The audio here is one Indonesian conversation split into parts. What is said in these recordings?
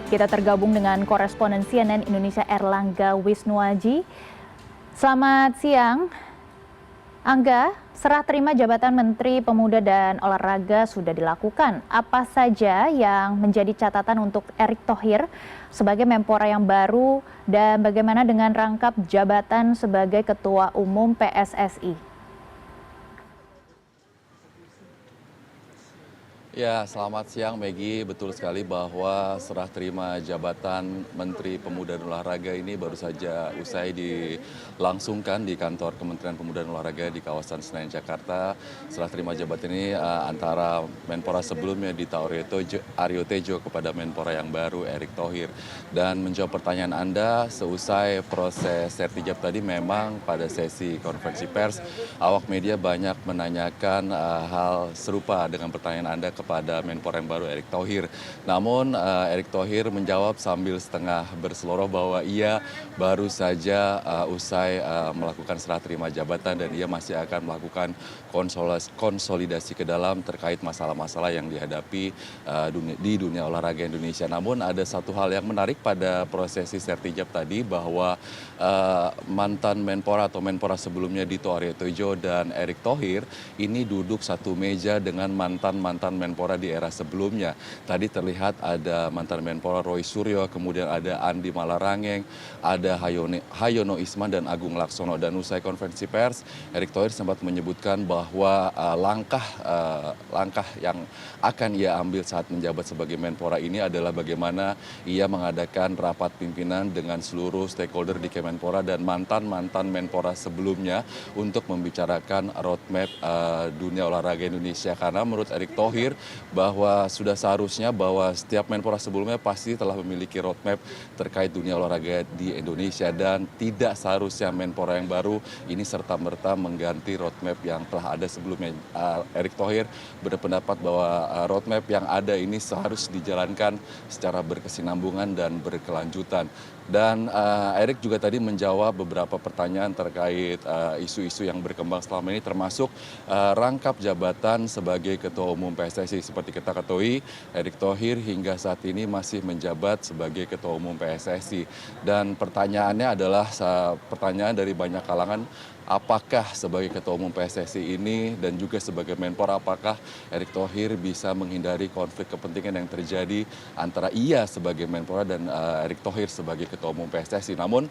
Kita tergabung dengan koresponden CNN Indonesia Erlangga Wisnuaji. Selamat siang, Angga. Serah terima jabatan Menteri Pemuda dan Olahraga sudah dilakukan. Apa saja yang menjadi catatan untuk Erick Thohir sebagai Menpora yang baru dan bagaimana dengan rangkap jabatan sebagai Ketua Umum PSSI? Ya, selamat siang Maggie. Betul sekali bahwa serah terima jabatan Menteri Pemuda dan Olahraga ini baru saja usai dilangsungkan di kantor Kementerian Pemuda dan Olahraga di kawasan Senayan, Jakarta. Serah terima jabatan ini antara Menpora sebelumnya Dita Aryo Tejo kepada Menpora yang baru Erick Thohir. Dan menjawab pertanyaan Anda, seusai proses sertijab tadi memang pada sesi konferensi pers, awak media banyak menanyakan hal serupa dengan pertanyaan Anda kepada Menpora yang baru Erick Thohir. Namun Erick Thohir menjawab sambil setengah berseloroh bahwa ia baru saja usai melakukan serah terima jabatan dan ia masih akan melakukan konsolidasi ke dalam terkait masalah-masalah yang dihadapi di dunia olahraga Indonesia. Namun ada satu hal yang menarik pada prosesi sertijab tadi bahwa mantan Menpora atau Menpora sebelumnya Dito Aryo Tejo dan Erick Thohir ini duduk satu meja dengan mantan-mantan Menpora di era sebelumnya. Tadi terlihat ada mantan Menpora Roy Suryo, kemudian ada Andi Malarangeng, ada Hayono Isman dan Agung Laksono. Dan usai konferensi pers, Erick Thohir sempat menyebutkan bahwa langkah yang akan ia ambil saat menjabat sebagai Menpora ini adalah bagaimana ia mengadakan rapat pimpinan dengan seluruh stakeholder di Kemenpora dan mantan-mantan Menpora sebelumnya untuk membicarakan roadmap dunia olahraga Indonesia. Karena menurut Erick Thohir bahwa sudah seharusnya bahwa setiap Menpora sebelumnya pasti telah memiliki roadmap terkait dunia olahraga di Indonesia dan tidak seharusnya Menpora yang baru ini serta-merta mengganti roadmap yang telah ada sebelumnya. Erick Thohir berpendapat bahwa roadmap yang ada ini seharus dijalankan secara berkesinambungan dan berkelanjutan. Dan Erick juga tadi menjawab beberapa pertanyaan terkait isu-isu yang berkembang selama ini termasuk rangkap jabatan sebagai Ketua Umum PSSI. Seperti kita ketahui, Erick Thohir hingga saat ini masih menjabat sebagai Ketua Umum PSSI. Dan pertanyaannya adalah pertanyaan dari banyak kalangan, apakah sebagai Ketua Umum PSSI ini dan juga sebagai Menpora, apakah Erick Thohir bisa menghindari konflik kepentingan yang terjadi antara ia sebagai Menpora dan Erick Thohir sebagai Ketua Umum PSSI. Namun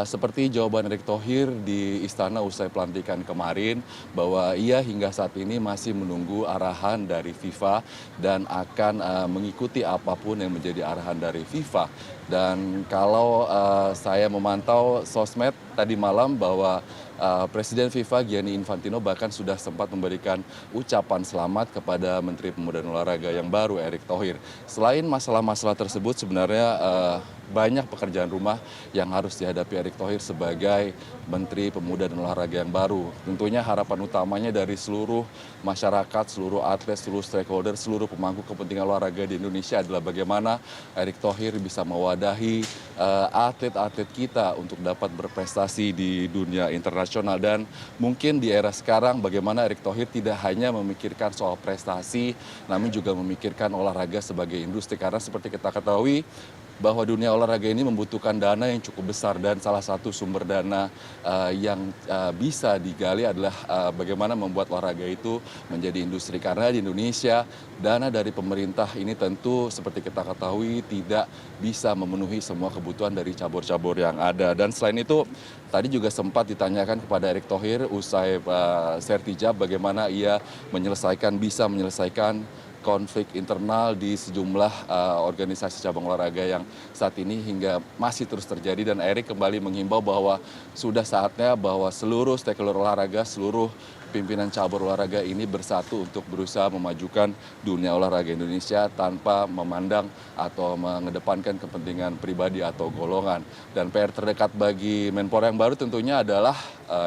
seperti jawaban Erick Thohir di Istana usai pelantikan kemarin, bahwa ia hingga saat ini masih menunggu arahan dari FIFA dan akan mengikuti apapun yang menjadi arahan dari FIFA. Dan kalau saya memantau sosmed tadi malam bahwa Presiden FIFA Gianni Infantino bahkan sudah sempat memberikan ucapan selamat kepada Menteri Pemuda dan Olahraga yang baru Erick Thohir. Selain masalah-masalah tersebut sebenarnya banyak pekerjaan rumah yang harus dihadapi Erick Thohir sebagai Menteri Pemuda dan Olahraga yang baru. Tentunya harapan utamanya dari seluruh masyarakat, seluruh atlet, seluruh stakeholder, seluruh pemangku kepentingan olahraga di Indonesia adalah bagaimana Erick Thohir bisa mewadahi atlet-atlet kita untuk dapat berprestasi di dunia internasional. Dan mungkin di era sekarang bagaimana Erick Thohir tidak hanya memikirkan soal prestasi, namun juga memikirkan olahraga sebagai industri. Karena seperti kita ketahui bahwa dunia olahraga ini membutuhkan dana yang cukup besar dan salah satu sumber dana yang bisa digali adalah bagaimana membuat olahraga itu menjadi industri. Karena di Indonesia dana dari pemerintah ini tentu seperti kita ketahui tidak bisa memenuhi semua kebutuhan dari cabur-cabur yang ada. Dan selain itu tadi juga sempat ditanyakan kepada Erick Thohir usai sertijab bagaimana ia bisa menyelesaikan konflik internal di sejumlah organisasi cabang olahraga yang saat ini hingga masih terus terjadi. Dan Erick kembali menghimbau bahwa sudah saatnya bahwa seluruh stakeholder olahraga, seluruh pimpinan cabur olahraga ini bersatu untuk berusaha memajukan dunia olahraga Indonesia tanpa memandang atau mengedepankan kepentingan pribadi atau golongan. Dan PR terdekat bagi Menpora yang baru tentunya adalah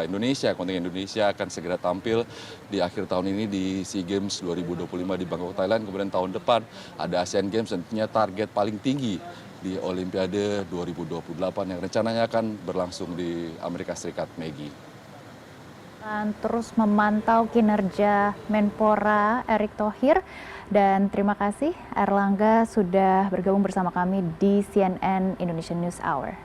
Indonesia. Kontingen Indonesia akan segera tampil di akhir tahun ini di SEA Games 2025 di Bangkok, Thailand. Kemudian tahun depan ada Asian Games, tentunya target paling tinggi di Olimpiade 2028 yang rencananya akan berlangsung di Amerika Serikat, Maggie. Dan terus memantau kinerja Menpora Erick Thohir. Dan terima kasih Erlangga sudah bergabung bersama kami di CNN Indonesian News Hour.